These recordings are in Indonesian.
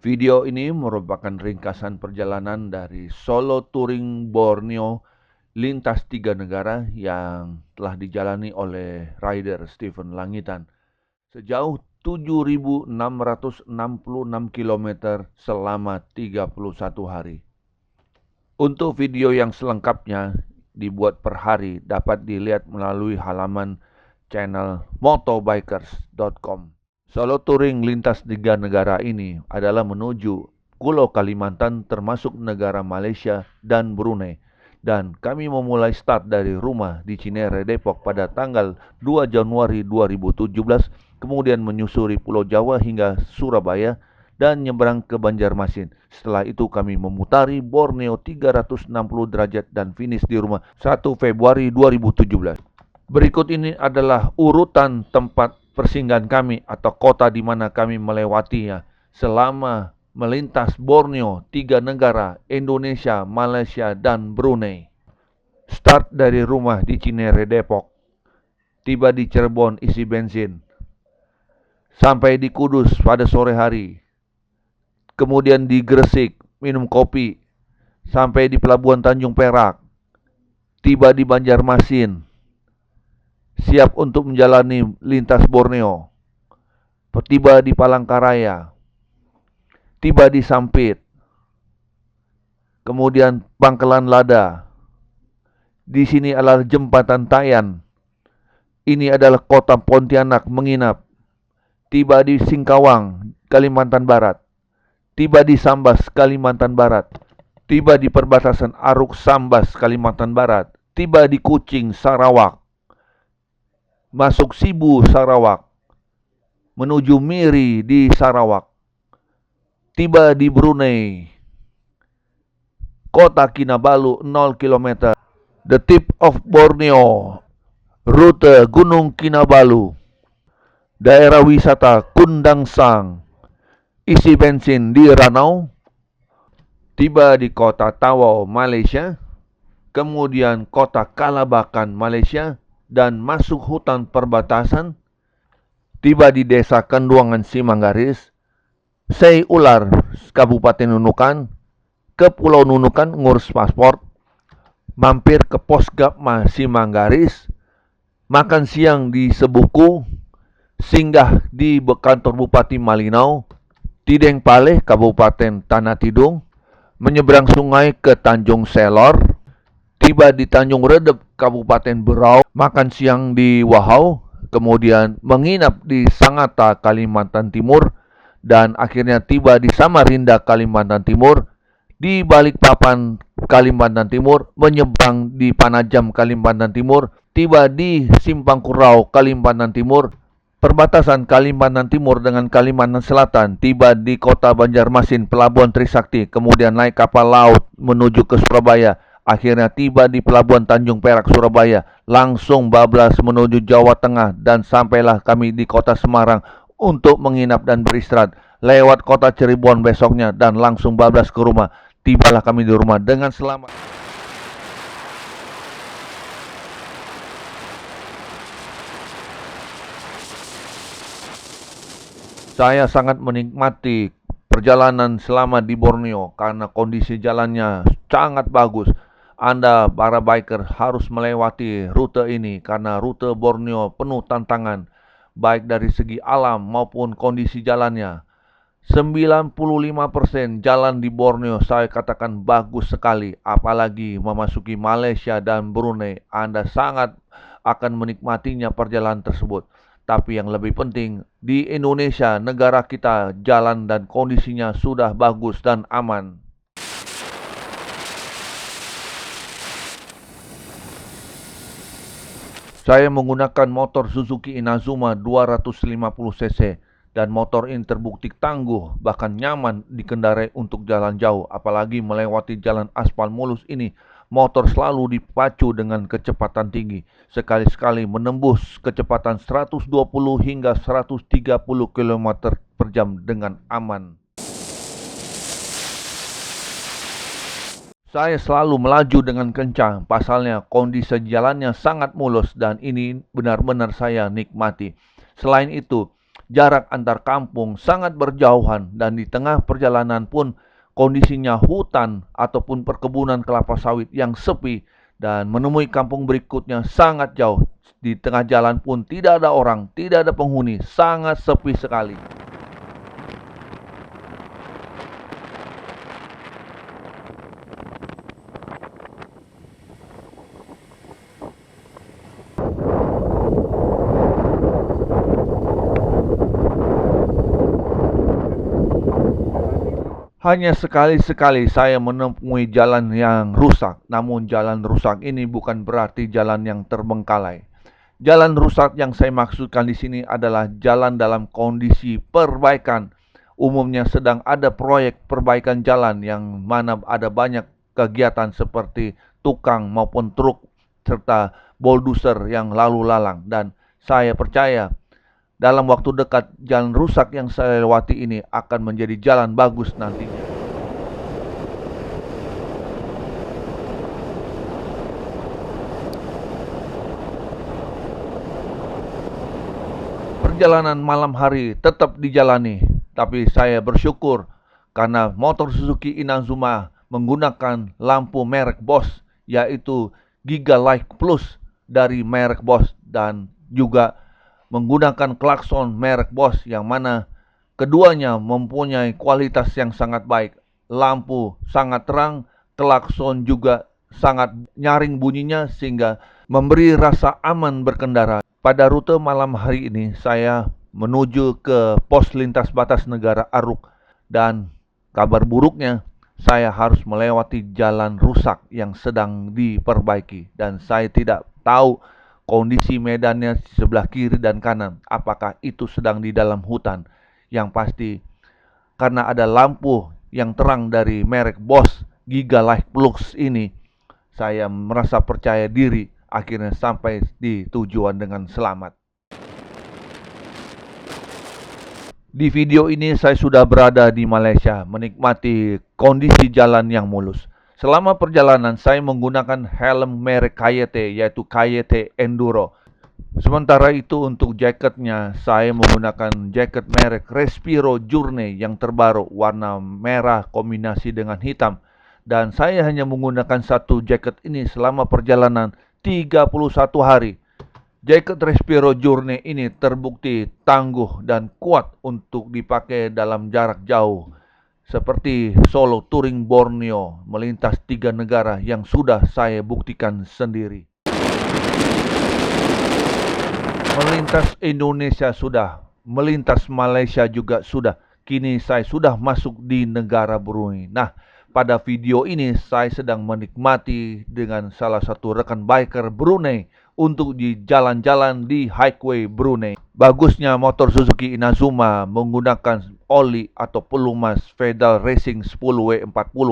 Video ini merupakan ringkasan perjalanan dari Solo Touring Borneo lintas 3 negara yang telah dijalani oleh rider Stephen Langitan sejauh 7.666 km selama 31 hari. Untuk video yang selengkapnya dibuat per hari dapat dilihat melalui halaman channel motobikers.com. Solo Touring lintas 3 negara ini adalah menuju Pulau Kalimantan termasuk negara Malaysia dan Brunei. Dan kami memulai start dari rumah di Cinere, Depok pada tanggal 2 Januari 2017, kemudian menyusuri Pulau Jawa hingga Surabaya dan nyebrang ke Banjarmasin. Setelah itu kami memutari Borneo 360 derajat dan finish di rumah 1 Februari 2017. Berikut ini adalah urutan tempat persinggahan kami atau kota di mana kami melewatinya selama melintas Borneo, 3 negara, Indonesia, Malaysia, dan Brunei. Start dari rumah di Cinere, Depok. Tiba di Cirebon isi bensin. Sampai di Kudus pada sore hari. Kemudian di Gresik minum kopi. Sampai di Pelabuhan Tanjung Perak. Tiba di Banjarmasin. Siap untuk menjalani lintas Borneo. Tiba di Palangkaraya, tiba di Sampit, kemudian Pangkalan Lada. Di sini adalah Jembatan Tayan. Ini adalah kota Pontianak menginap. Tiba di Singkawang, Kalimantan Barat. Tiba di Sambas, Kalimantan Barat. Tiba di perbatasan Aruk Sambas, Kalimantan Barat. Tiba di Kucing, Sarawak. Masuk Sibu, Sarawak. Menuju Miri di Sarawak. Tiba di Brunei. Kota Kinabalu 0 km. The Tip of Borneo. Rute Gunung Kinabalu. Daerah wisata Kundang Sang. Isi bensin di Ranau. Tiba di kota Tawau, Malaysia. Kemudian kota Kalabakan, Malaysia. Dan masuk hutan perbatasan. Tiba di desa Kenduangan Simanggaris, Sei Ular, Kabupaten Nunukan, ke Pulau Nunukan ngurus paspor, mampir ke Pos Gapma Simanggaris, makan siang di Sebuku, singgah di kantor Bupati Malinau, Tideng Paleh, Kabupaten Tanah Tidung, menyeberang sungai ke Tanjung Selor, tiba di Tanjung Redep, Kabupaten Berau, makan siang di Wahau, kemudian menginap di Sangatta, Kalimantan Timur, dan akhirnya tiba di Samarinda, Kalimantan Timur, di Balikpapan, Kalimantan Timur, menyeberang di Panajam, Kalimantan Timur, tiba di Simpang Kurau, Kalimantan Timur, perbatasan Kalimantan Timur dengan Kalimantan Selatan, tiba di kota Banjarmasin, Pelabuhan Trisakti, kemudian naik kapal laut menuju ke Surabaya. Akhirnya tiba di Pelabuhan Tanjung Perak, Surabaya, langsung bablas menuju Jawa Tengah dan sampailah kami di kota Semarang untuk menginap dan beristirahat. Lewat kota Cirebon besoknya dan langsung bablas ke rumah. Tibalah kami di rumah dengan selamat. Saya sangat menikmati perjalanan selama di Borneo karena kondisi jalannya sangat bagus. Anda para biker harus melewati rute ini karena rute Borneo penuh tantangan baik dari segi alam maupun kondisi jalannya. 95% jalan di Borneo saya katakan bagus sekali, apalagi memasuki Malaysia dan Brunei. Anda sangat akan menikmatinya perjalanan tersebut. Tapi yang lebih penting, di Indonesia, negara kita, jalan dan kondisinya sudah bagus dan aman. Saya menggunakan motor Suzuki Inazuma 250cc dan motor ini terbukti tangguh, bahkan nyaman dikendarai untuk jalan jauh, apalagi melewati jalan aspal mulus ini. Motor selalu dipacu dengan kecepatan tinggi, sekali-sekali menembus kecepatan 120 hingga 130 km per jam dengan aman. Saya selalu melaju dengan kencang, pasalnya kondisi jalannya sangat mulus dan ini benar-benar saya nikmati. Selain itu, jarak antar kampung sangat berjauhan dan di tengah perjalanan pun kondisinya hutan ataupun perkebunan kelapa sawit yang sepi dan menemui kampung berikutnya sangat jauh. Di tengah jalan pun tidak ada orang, tidak ada penghuni, sangat sepi sekali. Hanya sekali-sekali saya menemui jalan yang rusak, namun jalan rusak ini bukan berarti jalan yang terbengkalai. Jalan rusak yang saya maksudkan di sini adalah jalan dalam kondisi perbaikan. Umumnya sedang ada proyek perbaikan jalan yang mana ada banyak kegiatan seperti tukang maupun truk serta bulldozer yang lalu lalang, dan saya percaya dalam waktu dekat, jalan rusak yang saya lewati ini akan menjadi jalan bagus nantinya. Perjalanan malam hari tetap dijalani, tapi saya bersyukur karena motor Suzuki Inazuma menggunakan lampu merek Bosch, yaitu Giga Light Plus dari merek Bosch, dan juga menggunakan klakson merek Bosch yang mana keduanya mempunyai kualitas yang sangat baik. Lampu sangat terang, klakson juga sangat nyaring bunyinya sehingga memberi rasa aman berkendara. Pada rute malam hari ini saya menuju ke pos lintas batas negara Aruk, dan kabar buruknya saya harus melewati jalan rusak yang sedang diperbaiki dan saya tidak tahu kondisi medannya sebelah kiri dan kanan, apakah itu sedang di dalam hutan. Yang pasti, karena ada lampu yang terang dari merek Bosch Giga Light Plus ini, saya merasa percaya diri akhirnya sampai di tujuan dengan selamat. Di video ini saya sudah berada di Malaysia, menikmati kondisi jalan yang mulus. Selama perjalanan saya menggunakan helm merek KYT, yaitu KYT Enduro. Sementara itu untuk jaketnya saya menggunakan jaket merek Respiro Journey yang terbaru, warna merah kombinasi dengan hitam. Dan saya hanya menggunakan satu jaket ini selama perjalanan 31 hari. Jaket Respiro Journey ini terbukti tangguh dan kuat untuk dipakai dalam jarak jauh, seperti solo touring Borneo melintas 3 negara yang sudah saya buktikan sendiri. Melintas Indonesia sudah, melintas Malaysia juga sudah. Kini saya sudah masuk di negara Brunei. Nah, pada video ini saya sedang menikmati dengan salah satu rekan biker Brunei untuk di jalan-jalan di highway Brunei. Bagusnya motor Suzuki Inazuma menggunakan oli atau pelumas Federal Racing 10W40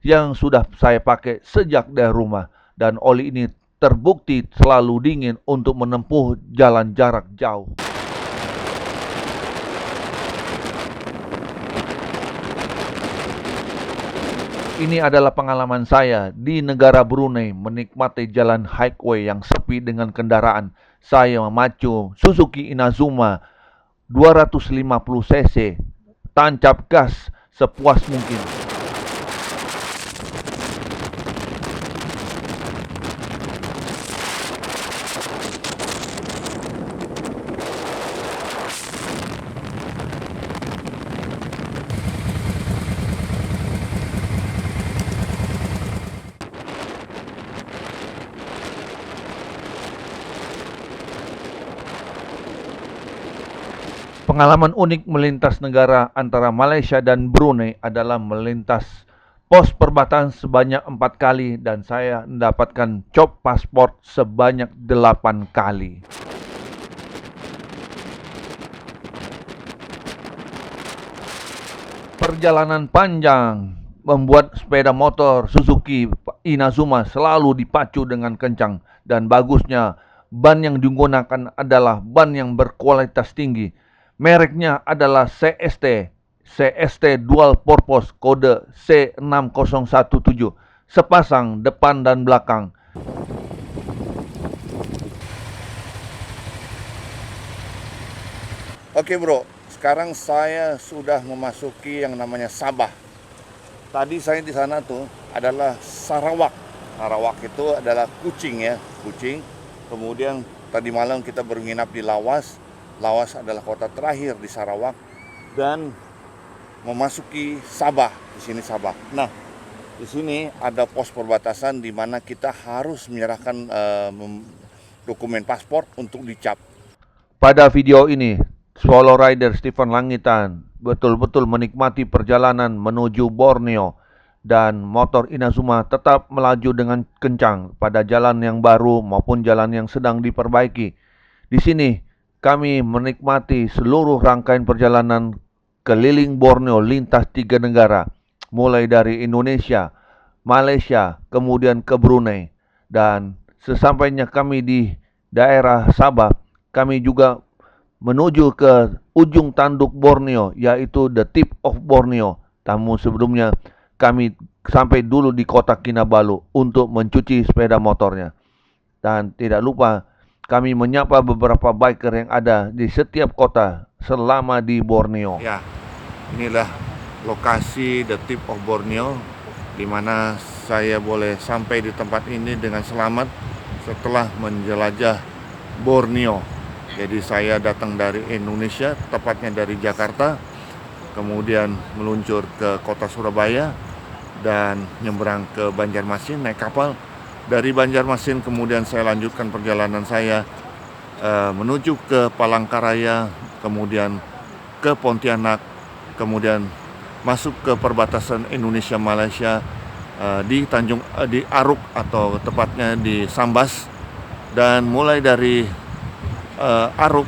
yang sudah saya pakai sejak dari rumah, dan oli ini terbukti selalu dingin untuk menempuh jalan jarak jauh. Ini adalah pengalaman saya di negara Brunei menikmati jalan highway yang sepi dengan kendaraan. Saya memacu Suzuki Inazuma 250 cc, tancap gas sepuas mungkin. Pengalaman unik melintas negara antara Malaysia dan Brunei adalah melintas pos perbatasan sebanyak 4 kali dan saya mendapatkan cop paspor sebanyak 8 kali. Perjalanan panjang membuat sepeda motor Suzuki Inazuma selalu dipacu dengan kencang, dan bagusnya ban yang digunakan adalah ban yang berkualitas tinggi. Mereknya adalah CST Dual Purpose kode C6017, sepasang depan dan belakang. Oke bro, sekarang saya sudah memasuki yang namanya Sabah. Tadi saya di sana tuh adalah Sarawak. Sarawak itu adalah Kuching ya, Kuching. Kemudian tadi malam kita menginap di Lawas. Lawas adalah kota terakhir di Sarawak dan memasuki Sabah. Di sini Sabah. Nah, di sini ada pos perbatasan di mana kita harus menyerahkan dokumen paspor untuk dicap. Pada video ini, solo rider Stephen Langitan betul-betul menikmati perjalanan menuju Borneo dan motor Inazuma tetap melaju dengan kencang pada jalan yang baru maupun jalan yang sedang diperbaiki. Di sini, kami menikmati seluruh rangkaian perjalanan keliling Borneo lintas 3 negara, mulai dari Indonesia, Malaysia, kemudian ke Brunei. Dan sesampainya kami di daerah Sabah, kami juga menuju ke ujung tanduk Borneo, yaitu the tip of Borneo. Namun sebelumnya kami sampai dulu di kota Kinabalu untuk mencuci sepeda motornya. Dan tidak lupa kami menyapa beberapa biker yang ada di setiap kota selama di Borneo. Ya, inilah lokasi the tip of Borneo, di mana saya boleh sampai di tempat ini dengan selamat setelah menjelajah Borneo. Jadi saya datang dari Indonesia, tepatnya dari Jakarta, kemudian meluncur ke kota Surabaya dan nyebrang ke Banjarmasin naik kapal. Dari Banjarmasin kemudian saya lanjutkan perjalanan saya menuju ke Palangkaraya, kemudian ke Pontianak, kemudian masuk ke perbatasan Indonesia-Malaysia di Aruk atau tepatnya di Sambas, dan mulai dari Aruk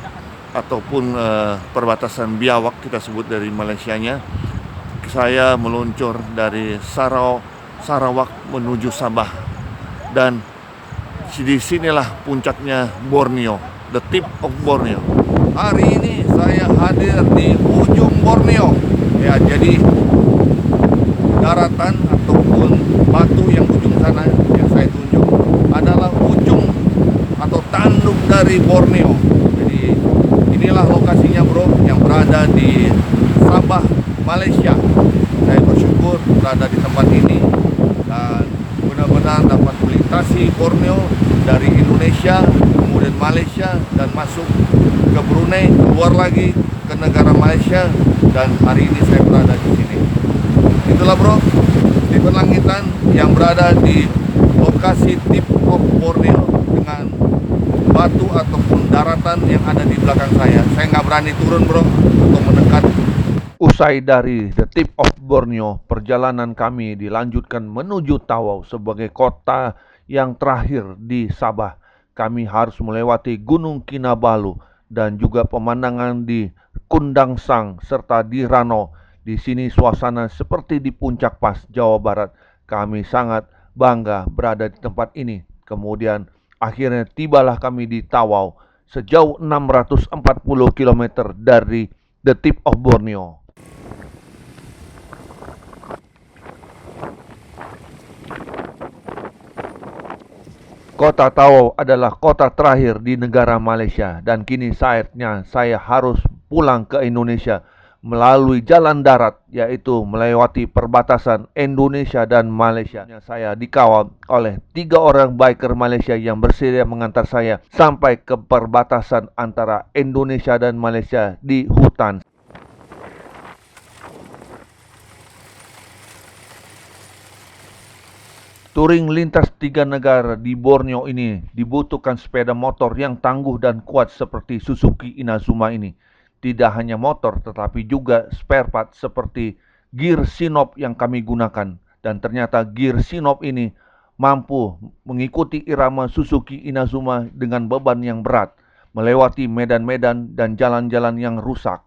ataupun perbatasan Biawak kita sebut dari Malaysianya, saya meluncur dari Sarawak menuju Sabah, dan di sinilah puncaknya Borneo, the tip of Borneo. Hari ini saya hadir di ujung Borneo ya, jadi daratan ataupun batu yang ujung sana yang saya tunjuk adalah ujung atau tanduk dari Borneo. Jadi inilah lokasinya bro, yang berada di Sabah, Malaysia. Saya bersyukur berada di tempat ini dan benar-benar dapat melintasi Borneo dari Indonesia, kemudian Malaysia, dan masuk ke Brunei, keluar lagi ke negara Malaysia, dan hari ini saya berada di sini. Itulah bro, Stephen Langitan yang berada di lokasi tip of Borneo dengan batu ataupun daratan yang ada di belakang saya. Saya nggak berani turun bro untuk mendekat. Usai dari the tip of Borneo, perjalanan kami dilanjutkan menuju Tawau sebagai kota yang terakhir di Sabah. Kami harus melewati Gunung Kinabalu dan juga pemandangan di Kundangsang serta di Rano. Di sini suasana seperti di Puncak Pas, Jawa Barat. Kami sangat bangga berada di tempat ini. Kemudian akhirnya tibalah kami di Tawau sejauh 640 km dari the tip of Borneo. Kota Tawau adalah kota terakhir di negara Malaysia, dan kini saatnya saya harus pulang ke Indonesia melalui jalan darat, yaitu melewati perbatasan Indonesia dan Malaysia. Saya dikawal oleh 3 orang biker Malaysia yang bersedia mengantar saya sampai ke perbatasan antara Indonesia dan Malaysia di hutan. Touring lintas 3 negara di Borneo ini dibutuhkan sepeda motor yang tangguh dan kuat seperti Suzuki Inazuma ini. Tidak hanya motor tetapi juga spare part seperti gear Sinop yang kami gunakan. Dan ternyata gear Sinop ini mampu mengikuti irama Suzuki Inazuma dengan beban yang berat, melewati medan-medan dan jalan-jalan yang rusak.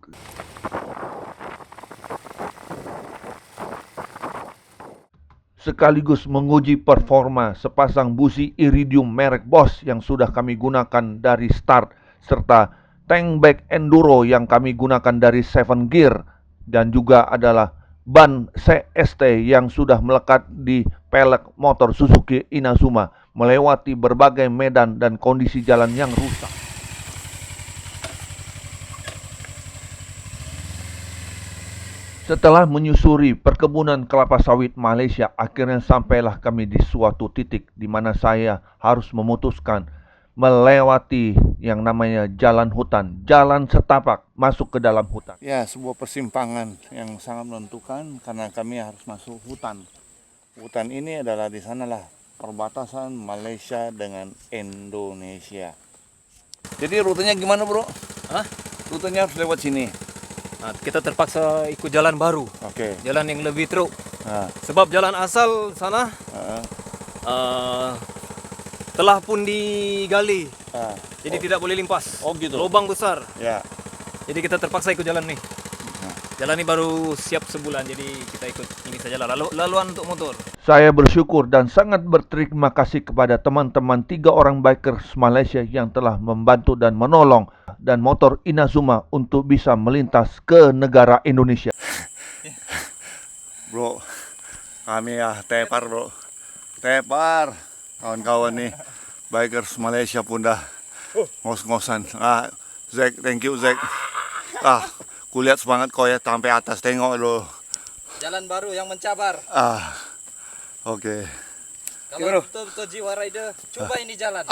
Sekaligus menguji performa sepasang busi iridium merek Bosch yang sudah kami gunakan dari start, serta tank bag enduro yang kami gunakan dari 7 Gear, dan juga adalah ban CST yang sudah melekat di pelek motor Suzuki Inazuma melewati berbagai medan dan kondisi jalan yang rusak. Setelah menyusuri perkebunan kelapa sawit Malaysia, akhirnya sampailah kami di suatu titik di mana saya harus memutuskan melewati yang namanya jalan hutan, jalan setapak masuk ke dalam hutan. Ya, sebuah persimpangan yang sangat menentukan karena kami harus masuk hutan. Hutan ini adalah di sanalah perbatasan Malaysia dengan Indonesia. Jadi rutenya gimana, Bro? Hah? Rutenya harus lewat sini. Nah, kita terpaksa ikut jalan baru, Oke. jalan yang lebih truk. Nah, Sebab jalan asal sana telah pun digali, jadi tidak boleh limpas. Oh, gitu. Lubang besar. ya. Jadi kita terpaksa ikut jalan nih. Jalan ini baru siap sebulan, jadi kita ikut ini saja lah. Laluan untuk motor. Saya bersyukur dan sangat berterima kasih kepada teman-teman 3 orang bikers Malaysia yang telah membantu dan menolong dan motor Inazuma untuk bisa melintas ke negara Indonesia. Bro, kami ya tepar, Bro. Tepar. Kawan-kawan nih, bikers Malaysia pun dah ngos-ngosan. Zack, thank you, Zack. Kulihat semangat kau ya sampai atas, tengok lo. Jalan baru yang mencabar. Oke. Kalau betul-betul jiwa rider, coba ini jalan.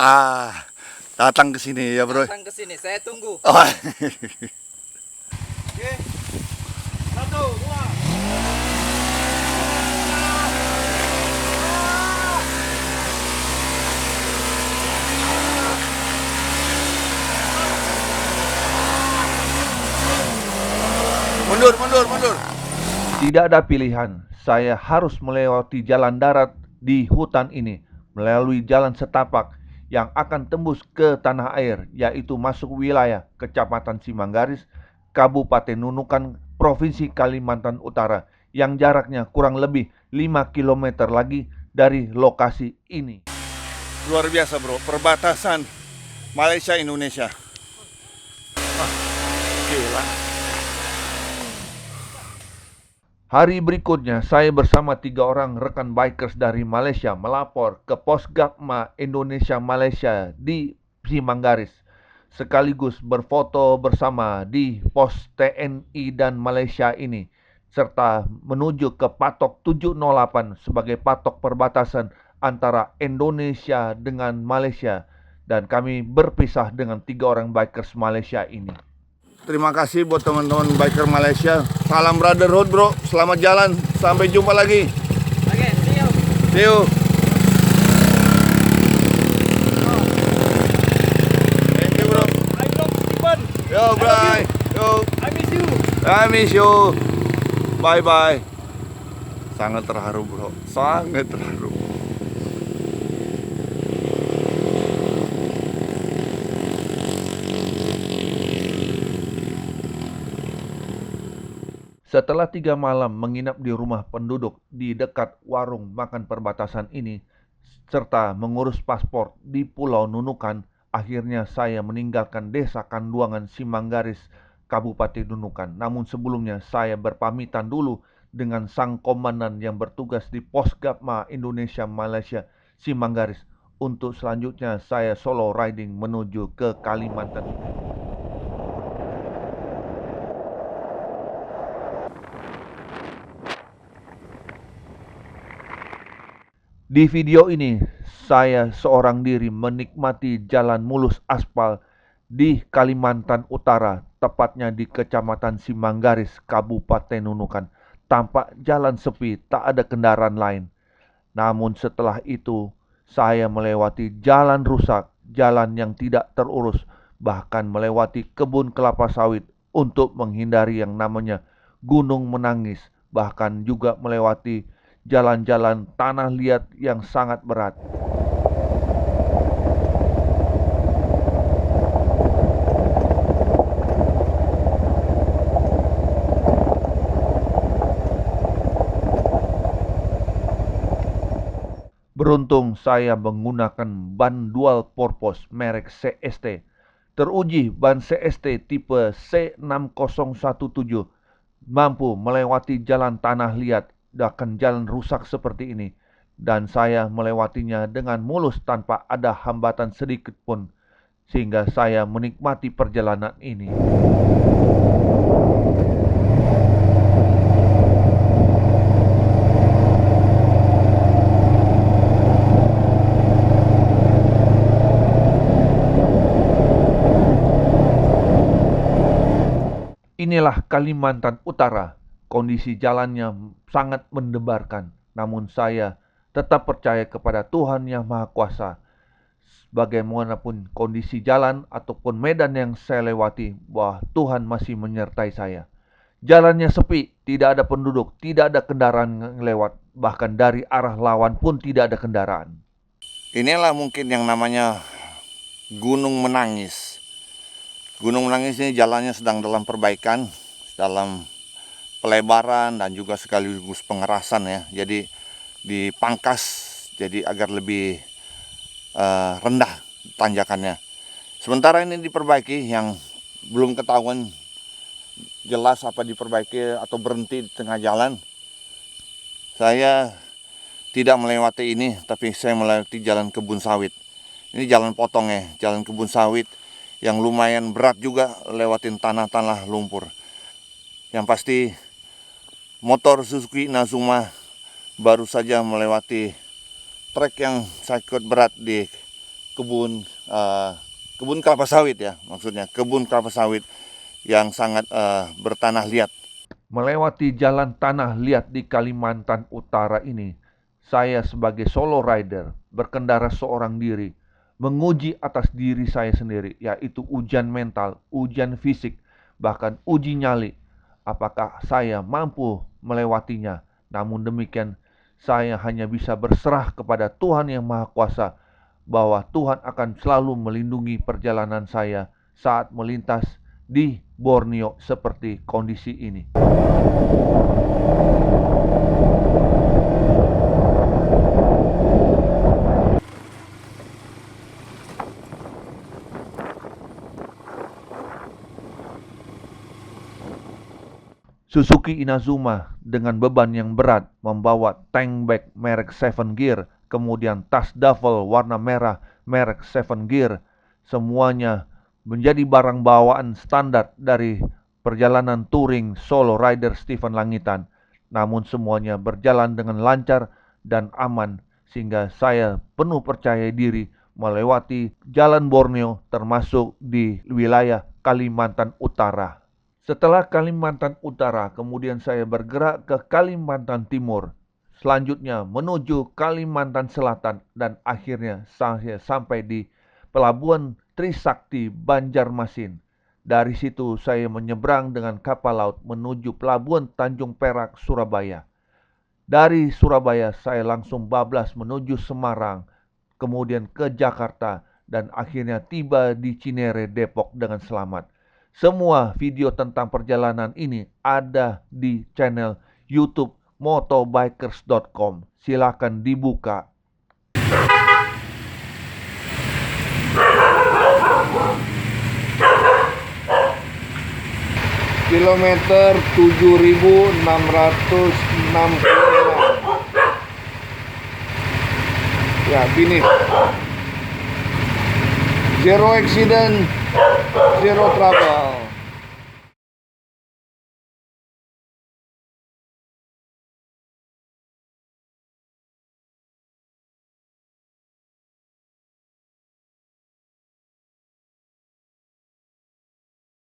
Datang ke sini ya, Bro. Datang ke sini, saya tunggu. Oh. Oke. 1, 2. Mundur. Tidak ada pilihan, saya harus melewati jalan darat di hutan ini, melalui jalan setapak yang akan tembus ke tanah air, yaitu masuk wilayah Kecamatan Simanggaris, Kabupaten Nunukan, Provinsi Kalimantan Utara, yang jaraknya kurang lebih 5 km lagi dari lokasi ini. Luar biasa, Bro. Perbatasan Malaysia Indonesia. Gila. Hari berikutnya, saya bersama 3 orang rekan bikers dari Malaysia melapor ke Pos Gapma Indonesia Malaysia di Simanggaris, sekaligus berfoto bersama di pos TNI dan Malaysia ini, serta menuju ke patok 708 sebagai patok perbatasan antara Indonesia dengan Malaysia, dan kami berpisah dengan 3 orang bikers Malaysia ini. Terima kasih buat teman-teman biker Malaysia. Salam brotherhood, Bro. Selamat jalan. Sampai jumpa lagi. Oke, see you. See you. Thank you, Bro. I love Stephen. Yo, bye. Yo. I miss you. I miss you. Bye-bye. Sangat terharu, Bro. Sangat terharu. Setelah 3 malam menginap di rumah penduduk di dekat warung makan perbatasan ini, serta mengurus paspor di Pulau Nunukan, akhirnya saya meninggalkan desa Kanduangan Simanggaris, Kabupaten Nunukan. Namun sebelumnya saya berpamitan dulu dengan sang komandan yang bertugas di Pos Gapma Indonesia Malaysia Simanggaris. Untuk selanjutnya saya solo riding menuju ke Kalimantan. Di video ini, saya seorang diri menikmati jalan mulus aspal di Kalimantan Utara, tepatnya di Kecamatan Simanggaris, Kabupaten Nunukan. Tampak jalan sepi, tak ada kendaraan lain. Namun setelah itu, saya melewati jalan rusak, jalan yang tidak terurus, bahkan melewati kebun kelapa sawit untuk menghindari yang namanya Gunung Menangis, bahkan juga melewati jalan-jalan tanah liat yang sangat berat. Beruntung saya menggunakan ban dual purpose merek CST. Teruji ban CST tipe C6017 mampu melewati jalan tanah liat dan jalan rusak seperti ini, dan saya melewatinya dengan mulus tanpa ada hambatan sedikit pun, sehingga saya menikmati perjalanan ini. Inilah Kalimantan Utara. Kondisi jalannya sangat mendebarkan. Namun saya tetap percaya kepada Tuhan Yang Maha Kuasa. Bagaimanapun kondisi jalan ataupun medan yang saya lewati, bahwa Tuhan masih menyertai saya. Jalannya sepi, tidak ada penduduk, tidak ada kendaraan yang lewat. Bahkan dari arah lawan pun tidak ada kendaraan. Inilah mungkin yang namanya Gunung Menangis. Gunung Menangis ini jalannya sedang dalam perbaikan, dalam pelebaran dan juga sekaligus pengerasan ya. Jadi dipangkas jadi agar lebih rendah tanjakannya. Sementara ini diperbaiki, yang belum ketahuan jelas apa diperbaiki atau berhenti di tengah jalan. Saya tidak melewati ini, tapi saya melewati jalan kebun sawit. Ini jalan potong ya, jalan kebun sawit yang lumayan berat juga, lewatin tanah-tanah lumpur. Yang pasti motor Suzuki Inazuma baru saja melewati trek yang sangat berat di kebun kelapa sawit ya, maksudnya kebun kelapa sawit yang sangat bertanah liat. Melewati jalan tanah liat di Kalimantan Utara ini, saya sebagai solo rider berkendara seorang diri, menguji atas diri saya sendiri, yaitu ujian mental, ujian fisik, bahkan uji nyali. Apakah saya mampu melewatinya? Namun demikian, saya hanya bisa berserah kepada Tuhan Yang Maha Kuasa, bahwa Tuhan akan selalu melindungi perjalanan saya saat melintas di Borneo seperti kondisi ini. Suzuki Inazuma dengan beban yang berat membawa tank bag merek 7 Gear, kemudian tas duffel warna merah merek 7 Gear, semuanya menjadi barang bawaan standar dari perjalanan touring solo rider Stephen Langitan. Namun semuanya berjalan dengan lancar dan aman, sehingga saya penuh percaya diri melewati jalan Borneo termasuk di wilayah Kalimantan Utara. Setelah Kalimantan Utara, kemudian saya bergerak ke Kalimantan Timur, selanjutnya menuju Kalimantan Selatan, dan akhirnya saya sampai di Pelabuhan Trisakti, Banjarmasin. Dari situ saya menyeberang dengan kapal laut menuju Pelabuhan Tanjung Perak, Surabaya. Dari Surabaya saya langsung bablas menuju Semarang, kemudian ke Jakarta, dan akhirnya tiba di Cinere, Depok dengan selamat. Semua video tentang perjalanan ini ada di channel YouTube motobikers.com. Silakan dibuka. Kilometer 7.666. Ya, finish. Zero accident, zero trouble.